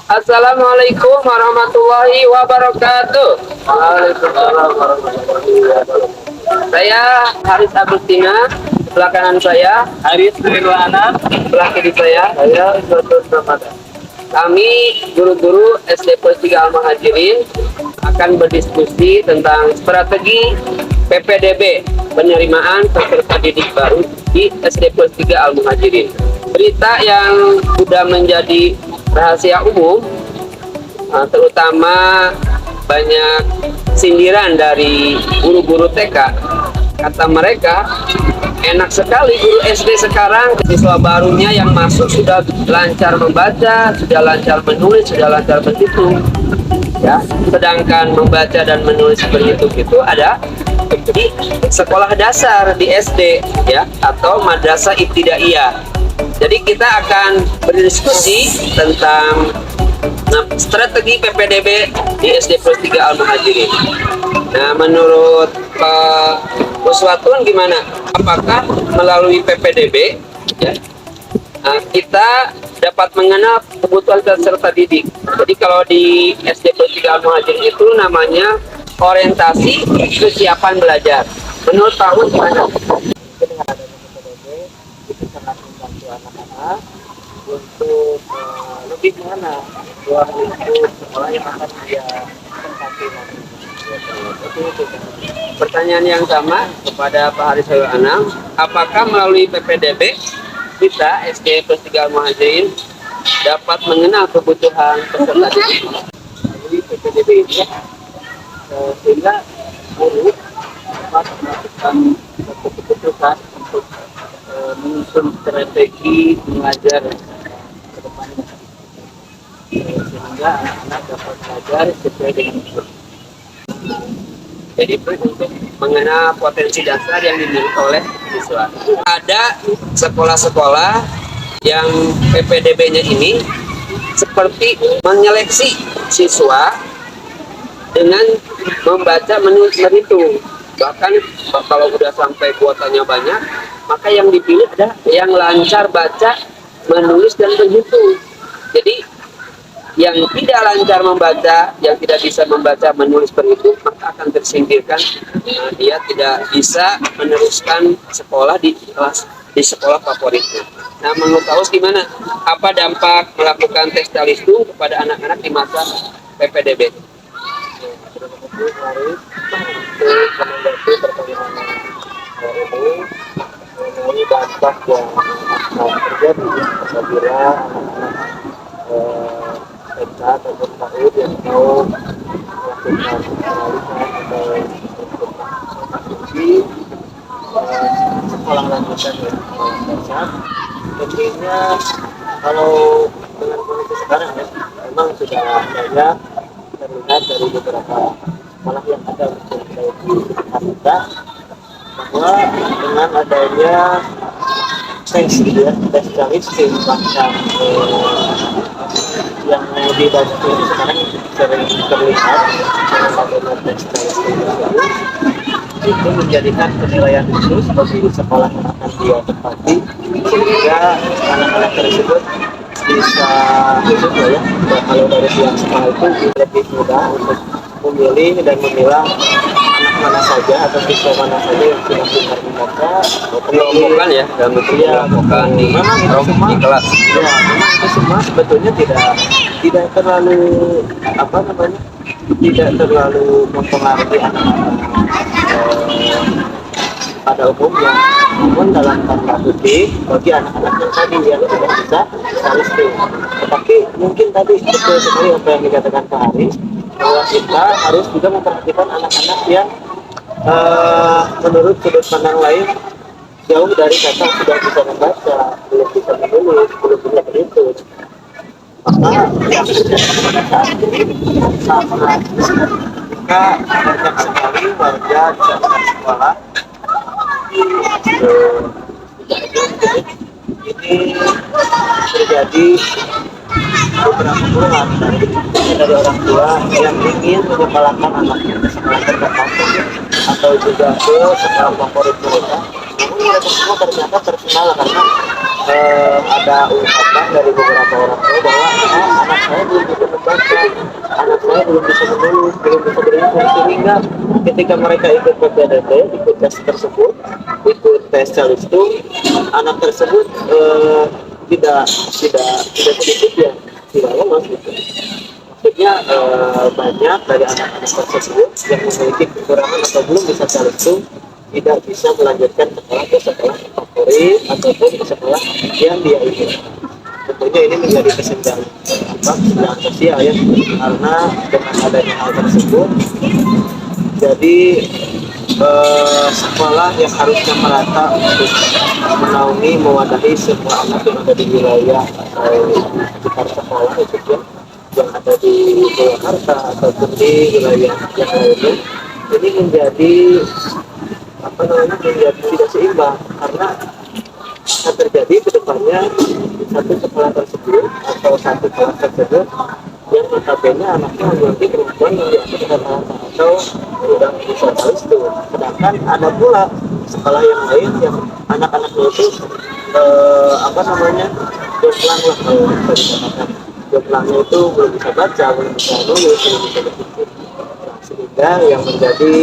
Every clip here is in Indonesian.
Assalamualaikum warahmatullahi wabarakatuh. Waalaikumsalam warahmatullahi wabarakatuh. Saya Haris Agustina, sebelah kanan saya Haris Ridwana, sebelah kiri saya Ismail Ramadan. kami guru-guru SD Plus 3 Al-Muhajirin akan berdiskusi tentang strategi PPDB penerimaan peserta didik baru di SD Plus 3 Al-Muhajirin. Berita yang sudah menjadi rahasia umum, terutama banyak sindiran dari guru-guru TK. Kata mereka, enak sekali guru SD sekarang, siswa barunya yang masuk sudah lancar membaca, sudah lancar menulis, sudah lancar berhitung. Ya, sedangkan membaca dan menulis berhitung itu ada di sekolah dasar di SD, ya, atau madrasah ibtidaiyah. Jadi kita akan berdiskusi tentang strategi PPDB di SD Plus 3 Al-Muhajirin. Nah, menurut Uswatun gimana? Apakah melalui PPDB, ya, kita dapat mengenal kebutuhan peserta didik? Jadi kalau di SD Plus 3 Al-Muhajirin itu namanya orientasi kesiapan belajar. Menurut Tahun gimana? Dengan adanya PPDB itu sangat membantu anak-anak untuk lebih mengenal dua lingkup sekolah yang akan dia tempati nanti. Itu. Pertanyaan yang sama kepada Pak Haris Hayu Anam, apakah melalui PPDB kita SD Plus 3 Al-Muhajirin dapat mengenal kebutuhan peserta didik? Melalui PPDB ini sehingga guru dapat melakukan satu keputusan untuk menyusun strategi mengajar ke depannya, sehingga anak-anak dapat belajar sesuai dengan itu. Jadi untuk mengenal potensi dasar yang dimiliki oleh siswa. Ada sekolah-sekolah yang PPDB-nya ini seperti menyeleksi siswa dengan membaca, menulis, berhitung. Bahkan kalau udah sampai kuotanya banyak, maka yang dipilih ada yang lancar baca, menulis, dan berhitung. Jadi yang tidak lancar membaca, yang tidak bisa membaca, menulis, berhitung, maka akan tersingkirkan. Dia tidak bisa meneruskan sekolah di kelas di sekolah favoritnya. Nah, menurut Taus gimana? Apa dampak melakukan tes talistung kepada anak-anak di masa PPDB? Terus Haris untuk menanggapi pertanyaan ini mengenai dampak yang akan terjadi apabila anak-anak TK ataupun PAUD yang mau melakukan penalihan atau di sekolah lanjutan ya, sekolah dasar. Tentunya kalau dengan kondisi sekarang ya, memang sudah banyak terlihat dari beberapa sekolah yang ada untuk di kita bahwa dengan adanya tes gitu ya, tes calistung macam yang lebih banyak ini sekarang sering terlihat dengan adanya tes calistung tersebut, itu menjadikan penilaian khusus bagi sekolah yang akan dia tempati sehingga anak-anak tersebut bisa khusus ya, kalau dari pihak sekolah itu lebih mudah untuk memilih dan memilah anak mana saja atau siswa mana saja yang sudah pintar membaca, Pengelompokan ya, dalam bentuk pengelompokan di memang itu semua di kelas. ya, memang itu semua sebetulnya tidak terlalu apa namanya, tidak terlalu mempengaruhi anak-anak pada umumnya, namun dalam tanda kutip bagi anak-anak yang tadi yang tidak bisa calistung. Tetapi mungkin tadi betul sekali apa yang dikatakan Pak Haris, bahwa kita harus juga memperhatikan anak-anak yang menurut sudut pandang lain jauh dari kata sudah bisa membaca, belum bisa menulis, belum bisa berhitung. Maka yang terjadi pada saat ini sangat jika banyak sekali warga di sekitar sekolah ini terjadi beberapa keluhan dari orang tua yang ingin menyekolahkan anaknya ke sekolah tertentu atau juga ke sekolah favorit mereka. Namun mereka semua ternyata terkenal karena ada ungkapan dari beberapa orang tua bahwa anak saya belum bisa sekolah belum bisa mengeluh, belum bisa berimpun, sehingga ketika mereka ikut PPDB, ikut tes tersebut, ikut tes calistung, anak tersebut tidak sedikit ya tidak lolos gitu. Maksudnya banyak dari anak-anak tersebut yang memiliki kekurangan atau belum bisa calistung tidak bisa melanjutkan sekolah ke sekolah favorit ataupun ke sekolah yang dia ingin. Tentunya ini menjadi kesenjangan sosial ya, karena dengan adanya hal tersebut jadi sekolah yang harusnya merata untuk menaungi mewadahi semua anak yang ada di wilayah sekitar sekolah itu ya, yang ada di Purwakarta ataupun di wilayah yang lainnya, ini menjadi menjadi tidak seimbang, karena akan terjadi ke depannya satu sekolah tersebut atau satu kelas tersebut yang notabene anaknya memiliki kemampuan yang di atas rata-rata atau tidak bisa itu. Sedangkan ada pula sekolah yang lain yang anak-anaknya itu jomplang lah kalau bisa dikatakan. Jomplangnya itu belum bisa baca, belum bisa nulis, belum bisa berpikir. Nah, sehingga yang menjadi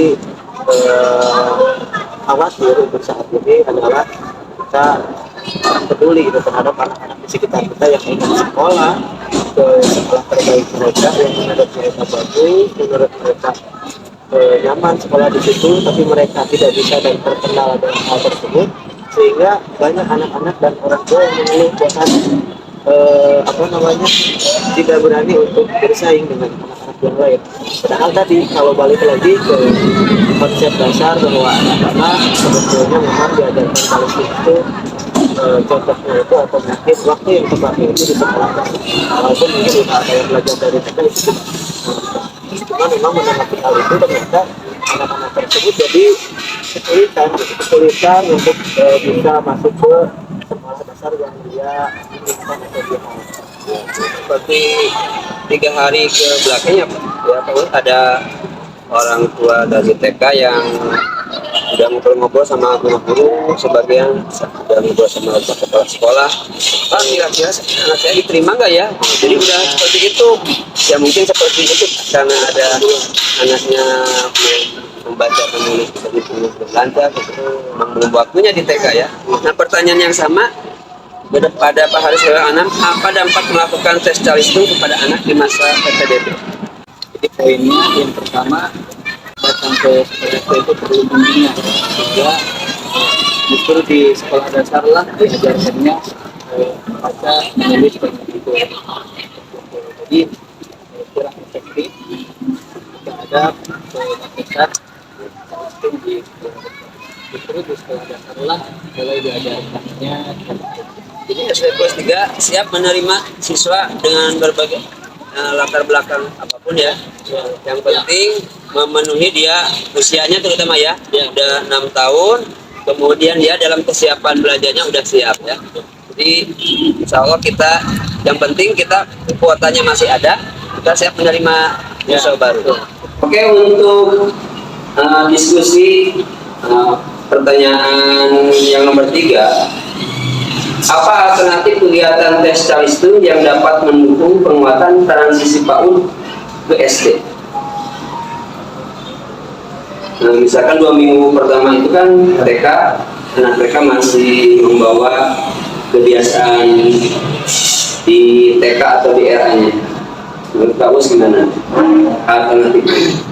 khawatir untuk saat ini adalah kita peduli gitu terhadap anak-anak di sekitar kita yang ingin sekolah ke sekolah terbaik mereka, yang menurut mereka bagus, menurut mereka nyaman sekolah di situ, tapi mereka tidak bisa dan terkendala dengan hal tersebut, sehingga banyak anak-anak dan orang tua yang mengeluh bahkan tidak berani untuk bersaing dengan anak-anak yang lain. Padahal tadi kalau balik lagi ke konsep dasar bahwa anak-anak sebetulnya memang diajarkan kalau itu contohnya itu atau mungkin waktu yang tepatnya itu di sekolah, walaupun mungkin udah ada yang belajar dari TK itu, cuma memang menanggapi hal itu ternyata anak-anak tersebut jadi kesulitan untuk bisa masuk ke sekolah dasar yang dia inginkan atau dia mau. Seperti 3 hari ke belakangnya Pak, ya Pak, ada orang tua dari TK yang sudah ngobrol-ngobrol sama guru-guru, sebagian sudah ngobrol sama kepala sekolah. Pak, kira-kira anak saya diterima nggak ya? Jadi udah seperti itu. Ya mungkin seperti itu karena ada anaknya membaca, menulis, berlancar, belum waktunya di TK ya. Nah, pertanyaan yang sama pada Pak Haris Anam, apa dampak melakukan tes calistung kepada anak di masa PPDB? Jadi poinnya yang pertama, datang ke sekolah itu perlu bimbingan, sehingga justru di sekolah dasar lah diajarkannya membaca, menulis, begitu. Jadi kurang efektif terhadap masyarakat sistem di sekolah dasar. Justru di sekolah dasar lah mulai diajarkannya. Jadi SD kelas 3 siap menerima siswa dengan berbagai latar belakang apapun ya. Yang penting memenuhi dia usianya terutama ya. Dia udah 6 tahun, kemudian dia dalam kesiapan belajarnya udah siap ya. Jadi insya Allah kita, yang penting kita kuotanya masih ada, kita siap menerima siswa baru. Oke, untuk diskusi pertanyaan yang nomor 3, apa alternatif kegiatan tes calistung yang dapat mendukung penguatan transisi PAUD ke SD? Nah, misalkan 2 minggu pertama itu kan mereka, anak mereka masih membawa kebiasaan di TK atau di RA-nya. Menurut Pak Us gimana alternatifnya?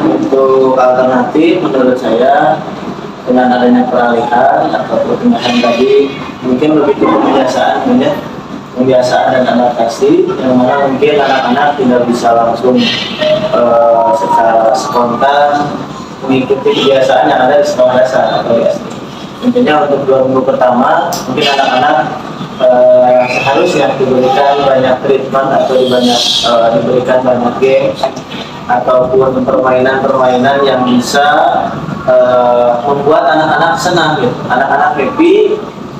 Untuk alternatif menurut saya dengan adanya peralihan atau perpindahan tadi mungkin lebih ke pembiasaan dan adaptasi, yang mana mungkin anak-anak tidak bisa langsung secara spontan mengikuti kebiasaan yang ada di sekolah dasar atau di SD. Tentunya untuk 2 minggu pertama mungkin anak-anak seharusnya diberikan banyak treatment atau diberikan banyak games ataupun permainan-permainan yang bisa membuat anak-anak senang gitu. Anak-anak happy,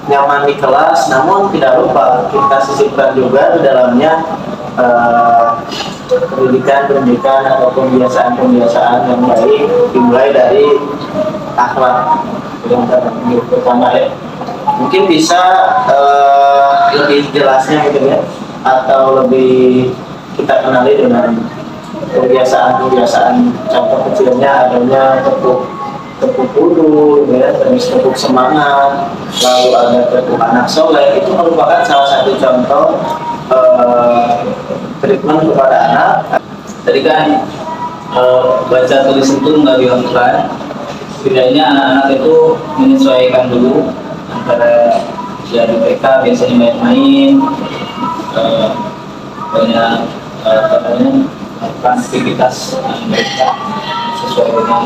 nyaman di kelas, namun tidak lupa kita sisipkan juga di dalamnya pendidikan atau pembiasaan yang baik, dimulai dari akhlak yang pertama ya. Mungkin bisa lebih jelasnya gitu ya, atau lebih kita kenali dengan kebiasaan contoh kecilnya adanya tepuk bulu, ya, terus tepuk semangat, lalu ada tepuk anak soleh. Itu merupakan salah satu contoh treatment kepada anak. Tadi kan baca tulis itu nggak dilakukan. Setidaknya anak-anak itu menyesuaikan dulu antara ya di TK biasanya main-main, banyak melakukan aktivitas mereka sesuai dengan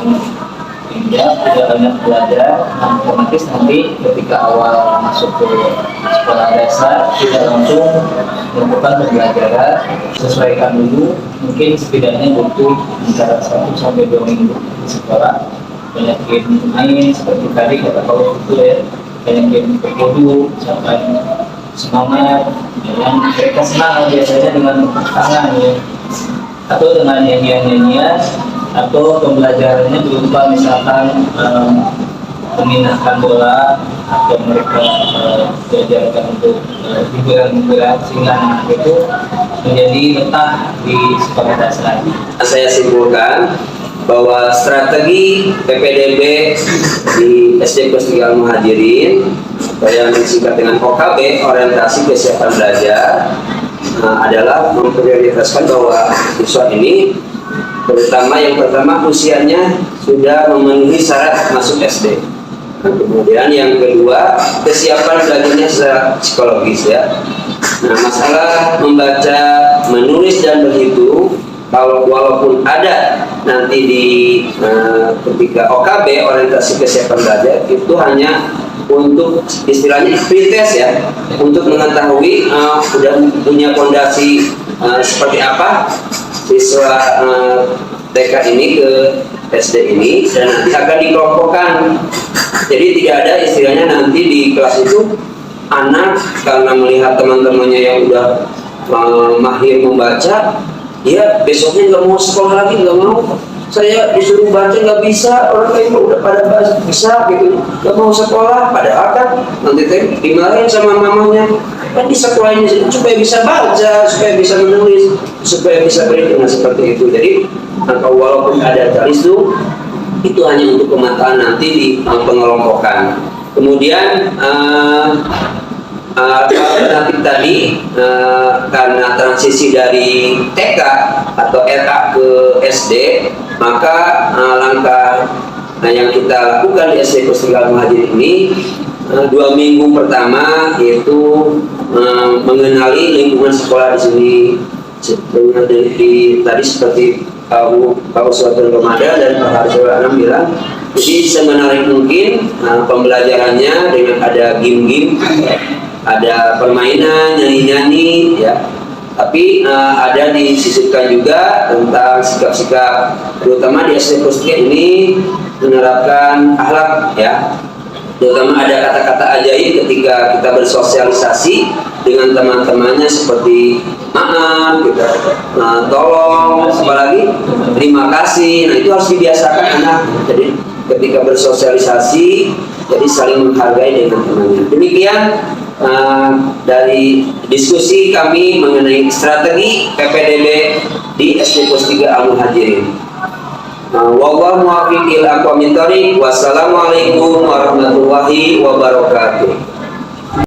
tidak banyak belajar. Otomatis nanti ketika awal masuk ke sekolah dasar tidak langsung melakukan pembelajaran, sesuaikan dulu, mungkin setidaknya butuh antara 1 sampai 2 minggu di sekolah. Banyak game main seperti tadi kata Paulus itu ya, banyak game berkudu sampai semangat, yang mereka senang biasanya dengan tangan ya, atau dengan nyanyian-nyanyian, atau pembelajarannya berupa misalkan memindahkan bola, atau mereka diajarkan untuk hiburan-hiburan sehingga anak itu menjadi betah di sekolah dasar. Saya simpulkan bahwa strategi PPDB di SD Kelas 3 Al-Muhajirin atau yang disingkat dengan OKB, orientasi kesiapan belajar, adalah memprioritaskan bahwa siswa ini, terutama yang pertama usianya sudah memenuhi syarat masuk SD. Kemudian yang kedua, kesiapan belajarnya secara psikologis ya. Nah, masalah membaca, menulis dan berhitung, walaupun ada nanti di ketika OKB, orientasi kesiapan belajar, itu hanya untuk istilahnya pretest ya, untuk mengetahui sudah punya fondasi seperti apa siswa TK ini ke SD ini, dan nanti akan dikelompokkan. Jadi tidak ada istilahnya nanti di kelas itu anak karena melihat teman-temannya yang udah mahir membaca, dia besoknya nggak mau sekolah lagi, nggak mau. Saya disuruh baca nggak bisa, orang lain udah pada bisa gitu, nggak mau sekolah. Padahal kan nanti dimarahin sama mamanya, kan di sekolahnya supaya bisa baca, supaya bisa menulis, supaya bisa berhitung seperti itu. Jadi walaupun ada garis itu hanya untuk pemetaan nanti di pengelompokan. Kemudian alternatif tadi karena transisi dari TK atau RA ke SD, maka langkah yang kita lakukan di SD Kelas 3 Al-Muhajirin ini 2 minggu pertama yaitu mengenali lingkungan sekolah di sini. Tadi seperti Pak Uswatul Ramadan dan Pak Harisul Anam bilang, jadi semenarik mungkin pembelajarannya dengan ada game-game, ada permainan, nyanyi-nyanyi ya. Tapi ada disisipkan juga tentang sikap-sikap, terutama di SD Kelas 3 ini menerapkan akhlak ya. Terutama ada kata-kata ajaib ketika kita bersosialisasi dengan teman-temannya seperti maaf, gitu, tolong, apalagi terima kasih. Nah itu harus dibiasakan anak. Jadi ketika bersosialisasi, jadi saling menghargai dengan temannya. Demikian dari diskusi kami mengenai strategi PPDB di SD Kelas 3 Al-Muhajirin. Wallahu muwaffiq ila aqwamit thoriq. Wassalamualaikum warahmatullahi wabarakatuh.